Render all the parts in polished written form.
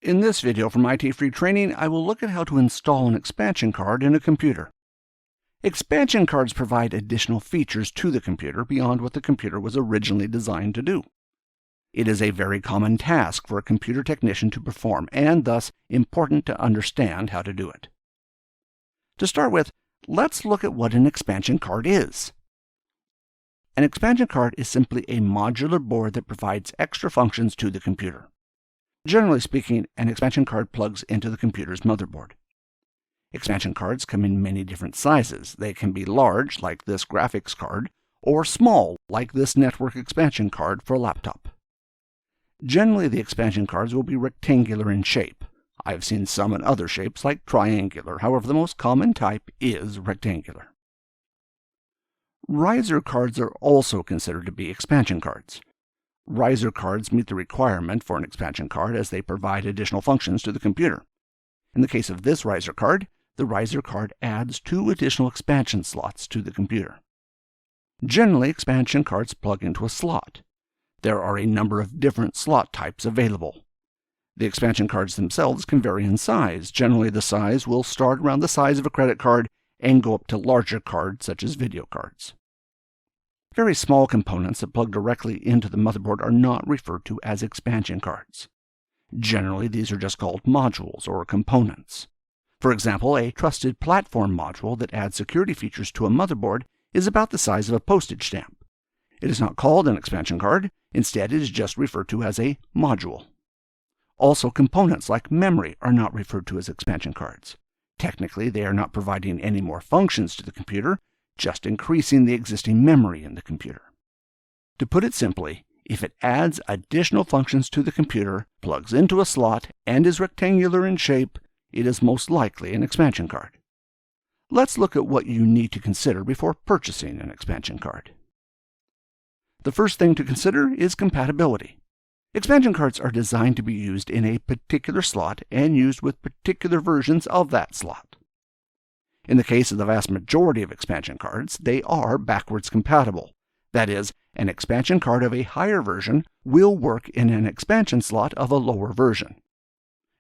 In this video from ITFreeTraining, I will look at how to install an expansion card in a computer. Expansion cards provide additional features to the computer beyond what the computer was originally designed to do. It is a very common task for a computer technician to perform, and thus important to understand how to do it. To start with, let's look at what an expansion card is. An expansion card is simply a modular board that provides extra functions to the computer. Generally speaking, an expansion card plugs into the computer's motherboard. Expansion cards come in many different sizes. They can be large, like this graphics card, or small, like this network expansion card for a laptop. Generally, the expansion cards will be rectangular in shape. I have seen some in other shapes, like triangular. However, the most common type is rectangular. Riser cards are also considered to be expansion cards. Riser cards meet the requirement for an expansion card as they provide additional functions to the computer. In the case of this riser card, the riser card adds 2 additional expansion slots to the computer. Generally, expansion cards plug into a slot. There are a number of different slot types available. The expansion cards themselves can vary in size. Generally, the size will start around the size of a credit card and go up to larger cards such as video cards. Very small components that plug directly into the motherboard are not referred to as expansion cards. Generally, these are just called modules or components. For example, a trusted platform module that adds security features to a motherboard is about the size of a postage stamp. It is not called an expansion card. Instead, it is just referred to as a module. Also, components like memory are not referred to as expansion cards. Technically, they are not providing any more functions to the computer, just increasing the existing memory in the computer. To put it simply, if it adds additional functions to the computer, plugs into a slot, and is rectangular in shape, it is most likely an expansion card. Let's look at what you need to consider before purchasing an expansion card. The first thing to consider is compatibility. Expansion cards are designed to be used in a particular slot and used with particular versions of that slot. In the case of the vast majority of expansion cards, they are backwards compatible. That is, an expansion card of a higher version will work in an expansion slot of a lower version.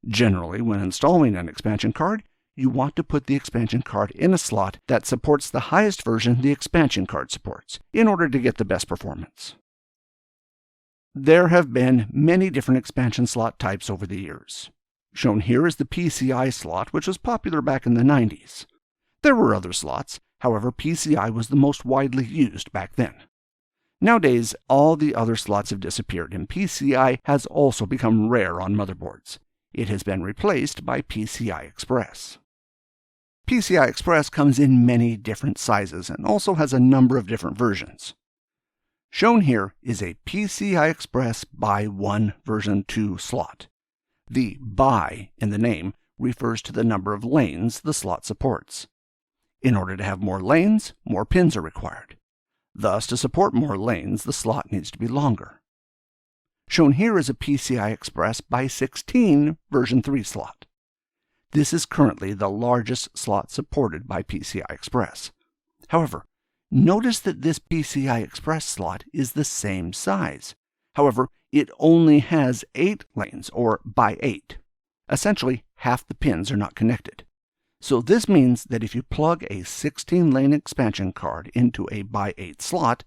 Generally, when installing an expansion card, you want to put the expansion card in a slot that supports the highest version the expansion card supports, in order to get the best performance. There have been many different expansion slot types over the years. Shown here is the PCI slot, which was popular back in the 90s. There were other slots, however, PCI was the most widely used back then. Nowadays, all the other slots have disappeared, and PCI has also become rare on motherboards. It has been replaced by PCI Express. PCI Express comes in many different sizes and also has a number of different versions. Shown here is a PCI Express by 1 version 2 slot. The by in the name refers to the number of lanes the slot supports. In order to have more lanes, more pins are required. Thus, to support more lanes, the slot needs to be longer. Shown here is a PCI Express by 16 version 3 slot. This is currently the largest slot supported by PCI Express. However, notice that this PCI Express slot is the same size. However, it only has 8 lanes, or by 8. Essentially, half the pins are not connected. So this means that if you plug a 16-lane expansion card into a by 8 slot,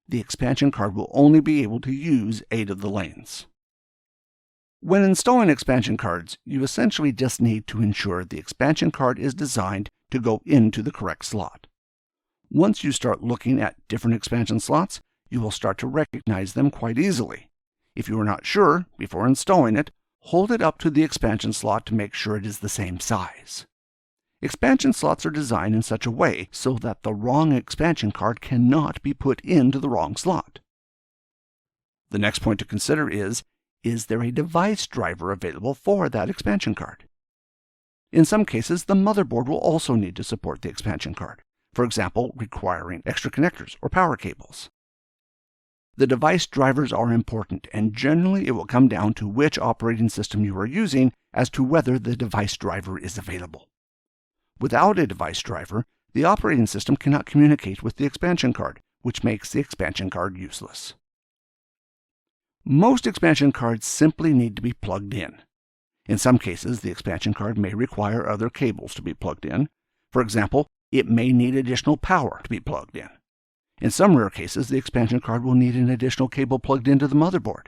the expansion card will only be able to use 8 of the lanes. When installing expansion cards, you essentially just need to ensure the expansion card is designed to go into the correct slot. Once you start looking at different expansion slots, you will start to recognize them quite easily. If you are not sure, before installing it, hold it up to the expansion slot to make sure it is the same size. Expansion slots are designed in such a way so that the wrong expansion card cannot be put into the wrong slot. The next point to consider is there a device driver available for that expansion card? In some cases, the motherboard will also need to support the expansion card, for example, requiring extra connectors or power cables. The device drivers are important, and generally it will come down to which operating system you are using as to whether the device driver is available. Without a device driver, the operating system cannot communicate with the expansion card, which makes the expansion card useless. Most expansion cards simply need to be plugged in. In some cases, the expansion card may require other cables to be plugged in. For example, it may need additional power to be plugged in. In some rare cases, the expansion card will need an additional cable plugged into the motherboard.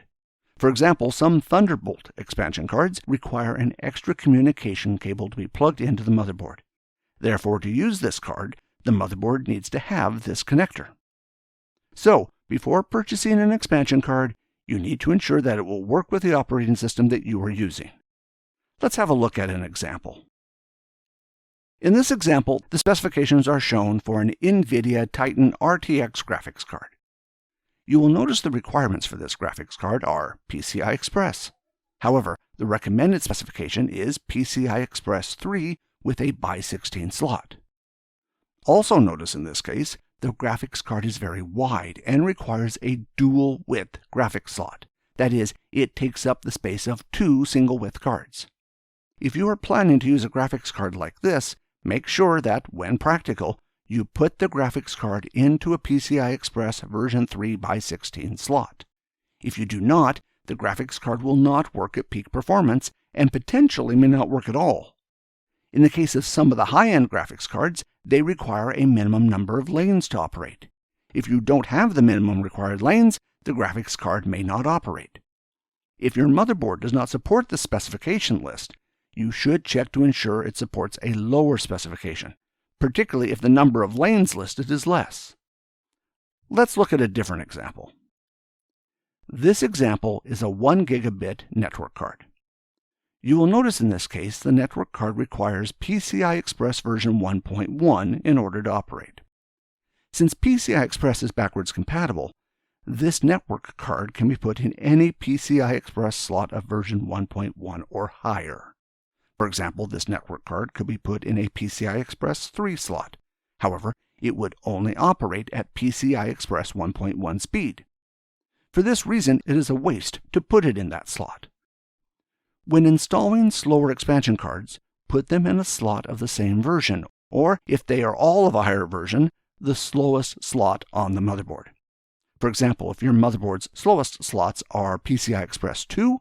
For example, some Thunderbolt expansion cards require an extra communication cable to be plugged into the motherboard. Therefore, to use this card, the motherboard needs to have this connector. So, before purchasing an expansion card, you need to ensure that it will work with the operating system that you are using. Let's have a look at an example. In this example, the specifications are shown for an NVIDIA Titan RTX graphics card. You will notice the requirements for this graphics card are PCI Express. However, the recommended specification is PCI Express 3 with a by 16 slot. Also notice in this case, the graphics card is very wide and requires a dual width graphics slot. That is, it takes up the space of 2 single width cards. If you are planning to use a graphics card like this, make sure that, when practical, you put the graphics card into a PCI Express version 3 by 16 slot. If you do not, the graphics card will not work at peak performance and potentially may not work at all. In the case of some of the high-end graphics cards, they require a minimum number of lanes to operate. If you don't have the minimum required lanes, the graphics card may not operate. If your motherboard does not support the specification list, you should check to ensure it supports a lower specification, particularly if the number of lanes listed is less. Let's look at a different example. This example is a 1 gigabit network card. You will notice in this case the network card requires PCI Express version 1.1 in order to operate. Since PCI Express is backwards compatible, this network card can be put in any PCI Express slot of version 1.1 or higher. For example, this network card could be put in a PCI Express 3 slot. However, it would only operate at PCI Express 1.1 speed. For this reason, it is a waste to put it in that slot. When installing slower expansion cards, put them in a slot of the same version, or if they are all of a higher version, the slowest slot on the motherboard. For example, if your motherboard's slowest slots are PCI Express 2,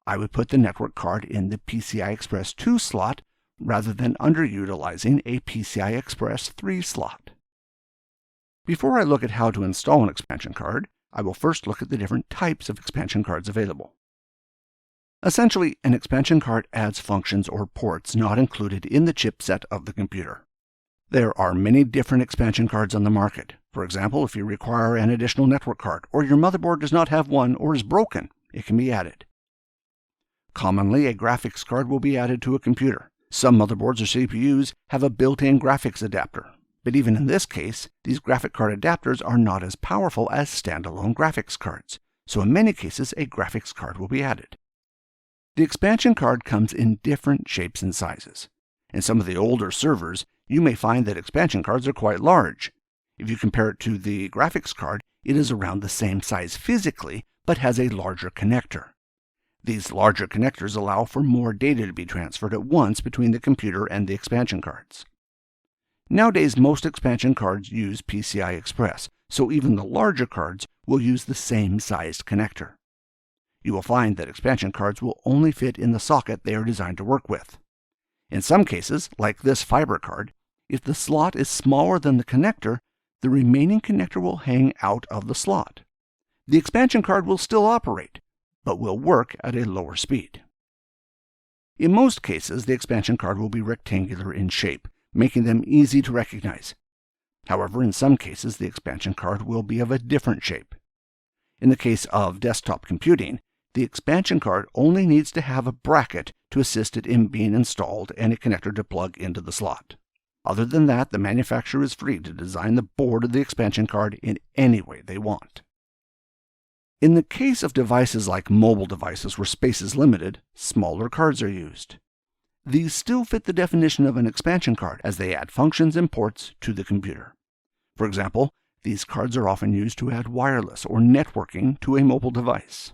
I would put the network card in the PCI Express 2 slot rather than underutilizing a PCI Express 3 slot. Before I look at how to install an expansion card, I will first look at the different types of expansion cards available. Essentially, an expansion card adds functions or ports not included in the chipset of the computer. There are many different expansion cards on the market. For example, if you require an additional network card, or your motherboard does not have one or is broken, it can be added. Commonly, a graphics card will be added to a computer. Some motherboards or CPUs have a built-in graphics adapter, but even in this case, these graphic card adapters are not as powerful as standalone graphics cards, so in many cases a graphics card will be added. The expansion card comes in different shapes and sizes. In some of the older servers, you may find that expansion cards are quite large. If you compare it to the graphics card, it is around the same size physically, but has a larger connector. These larger connectors allow for more data to be transferred at once between the computer and the expansion cards. Nowadays, most expansion cards use PCI Express, so even the larger cards will use the same sized connector. You will find that expansion cards will only fit in the socket they are designed to work with. In some cases, like this fiber card, if the slot is smaller than the connector, the remaining connector will hang out of the slot. The expansion card will still operate, but will work at a lower speed. In most cases, the expansion card will be rectangular in shape, making them easy to recognize. However, in some cases, the expansion card will be of a different shape. In the case of desktop computing, the expansion card only needs to have a bracket to assist it in being installed and a connector to plug into the slot. Other than that, the manufacturer is free to design the board of the expansion card in any way they want. In the case of devices like mobile devices where space is limited, smaller cards are used. These still fit the definition of an expansion card as they add functions and ports to the computer. For example, these cards are often used to add wireless or networking to a mobile device.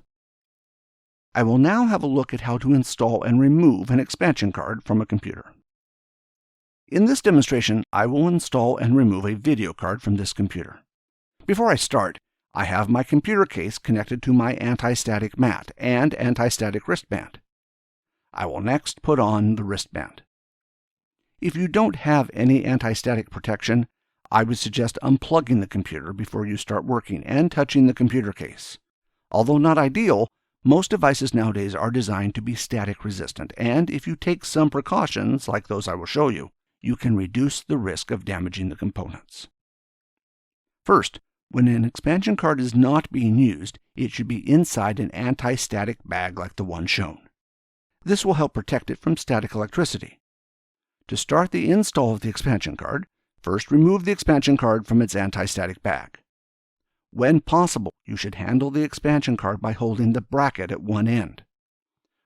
I will now have a look at how to install and remove an expansion card from a computer. In this demonstration, I will install and remove a video card from this computer. Before I start, I have my computer case connected to my anti-static mat and anti-static wristband. I will next put on the wristband. If you don't have any anti-static protection, I would suggest unplugging the computer before you start working and touching the computer case. Although not ideal, most devices nowadays are designed to be static resistant, and if you take some precautions, like those I will show you, you can reduce the risk of damaging the components. First, when an expansion card is not being used, it should be inside an anti-static bag like the one shown. This will help protect it from static electricity. To start the install of the expansion card, first remove the expansion card from its anti-static bag. When possible, you should handle the expansion card by holding the bracket at one end.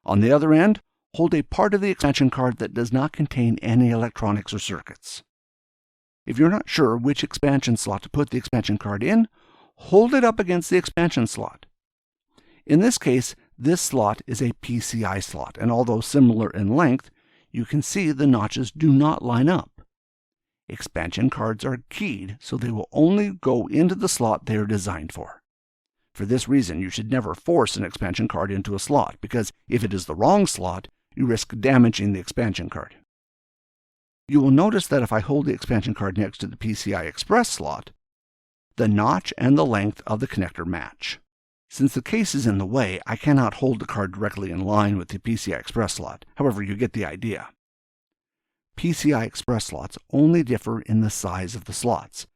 On the other end, hold a part of the expansion card that does not contain any electronics or circuits. If you're not sure which expansion slot to put the expansion card in, hold it up against the expansion slot. In this case, this slot is a PCI slot, and although similar in length, you can see the notches do not line up. Expansion cards are keyed, so they will only go into the slot they are designed for. For this reason, you should never force an expansion card into a slot, because if it is the wrong slot, you risk damaging the expansion card. You will notice that if I hold the expansion card next to the PCI Express slot, the notch and the length of the connector match. Since the case is in the way, I cannot hold the card directly in line with the PCI Express slot. However, you get the idea. PCI Express slots only differ in the size of the slots.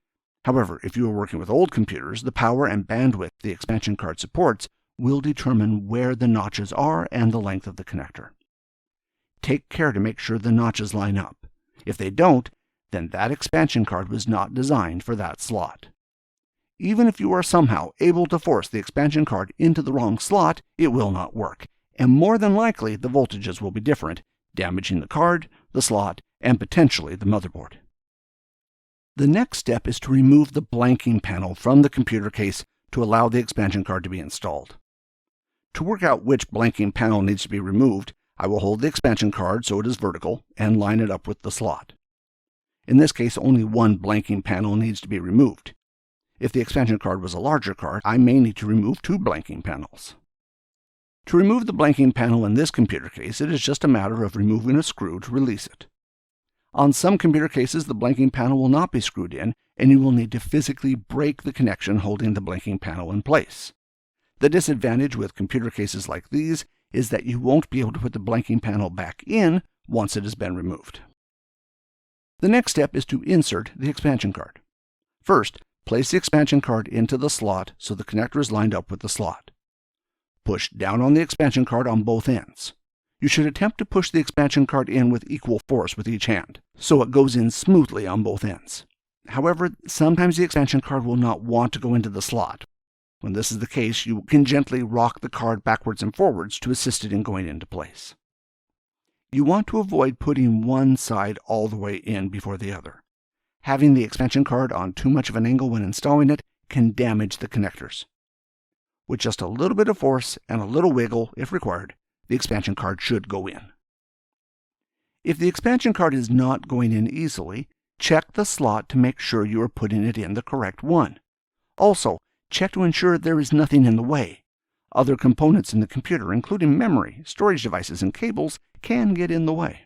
However, if you are working with old computers, the power and bandwidth the expansion card supports will determine where the notches are and the length of the connector. Take care to make sure the notches line up. If they don't, then that expansion card was not designed for that slot. Even if you are somehow able to force the expansion card into the wrong slot, it will not work, and more than likely the voltages will be different, damaging the card, the slot, and potentially the motherboard. The next step is to remove the blanking panel from the computer case to allow the expansion card to be installed. To work out which blanking panel needs to be removed, I will hold the expansion card so it is vertical and line it up with the slot. In this case, only one blanking panel needs to be removed. If the expansion card was a larger card, I may need to remove two blanking panels. To remove the blanking panel in this computer case, it is just a matter of removing a screw to release it. On some computer cases, the blanking panel will not be screwed in, and you will need to physically break the connection holding the blanking panel in place. The disadvantage with computer cases like these is that you won't be able to put the blanking panel back in once it has been removed. The next step is to insert the expansion card. First, place the expansion card into the slot so the connector is lined up with the slot. Push down on the expansion card on both ends. You should attempt to push the expansion card in with equal force with each hand, so it goes in smoothly on both ends. However, sometimes the expansion card will not want to go into the slot. When this is the case, you can gently rock the card backwards and forwards to assist it in going into place. You want to avoid putting one side all the way in before the other. Having the expansion card on too much of an angle when installing it can damage the connectors. With just a little bit of force and a little wiggle, if required, the expansion card should go in. If the expansion card is not going in easily, check the slot to make sure you are putting it in the correct one. Also, check to ensure there is nothing in the way. Other components in the computer, including memory, storage devices, and cables, can get in the way.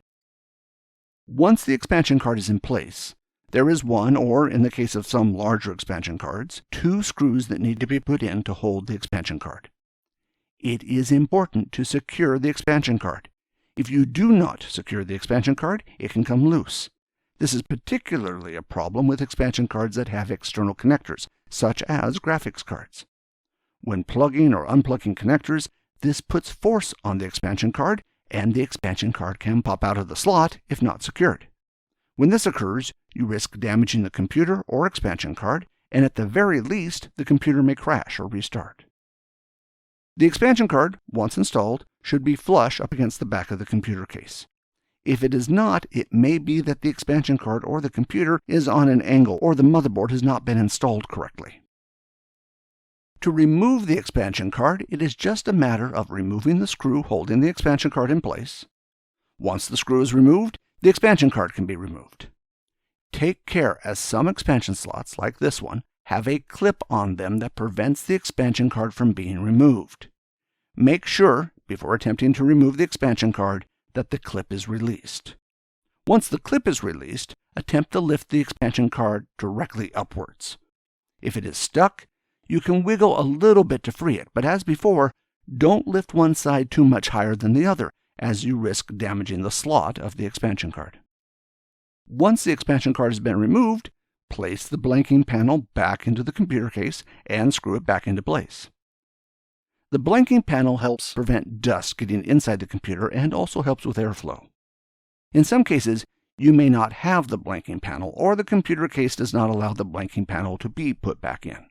Once the expansion card is in place, there is one, or in the case of some larger expansion cards, two screws that need to be put in to hold the expansion card. It is important to secure the expansion card. If you do not secure the expansion card, it can come loose. This is particularly a problem with expansion cards that have external connectors, such as graphics cards. When plugging or unplugging connectors, this puts force on the expansion card, and the expansion card can pop out of the slot if not secured. When this occurs, you risk damaging the computer or expansion card, and at the very least, the computer may crash or restart. The expansion card, once installed, should be flush up against the back of the computer case. If it is not, it may be that the expansion card or the computer is on an angle or the motherboard has not been installed correctly. To remove the expansion card, it is just a matter of removing the screw holding the expansion card in place. Once the screw is removed, the expansion card can be removed. Take care, as some expansion slots, like this one, have a clip on them that prevents the expansion card from being removed. Make sure, before attempting to remove the expansion card, that the clip is released. Once the clip is released, attempt to lift the expansion card directly upwards. If it is stuck, you can wiggle a little bit to free it, but as before, don't lift one side too much higher than the other, as you risk damaging the slot of the expansion card. Once the expansion card has been removed, place the blanking panel back into the computer case and screw it back into place. The blanking panel helps prevent dust getting inside the computer and also helps with airflow. In some cases, you may not have the blanking panel, or the computer case does not allow the blanking panel to be put back in.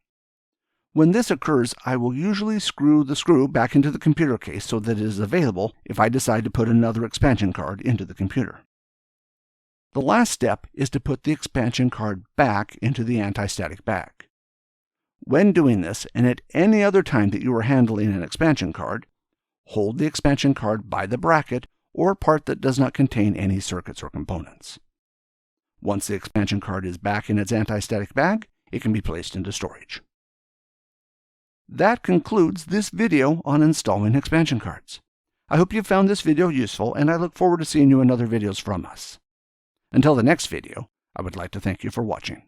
When this occurs, I will usually screw the screw back into the computer case so that it is available if I decide to put another expansion card into the computer. The last step is to put the expansion card back into the anti-static bag. When doing this, and at any other time that you are handling an expansion card, hold the expansion card by the bracket or part that does not contain any circuits or components. Once the expansion card is back in its anti-static bag, it can be placed into storage. That concludes this video on installing expansion cards. I hope you found this video useful, and I look forward to seeing you in other videos from us. Until the next video, I would like to thank you for watching.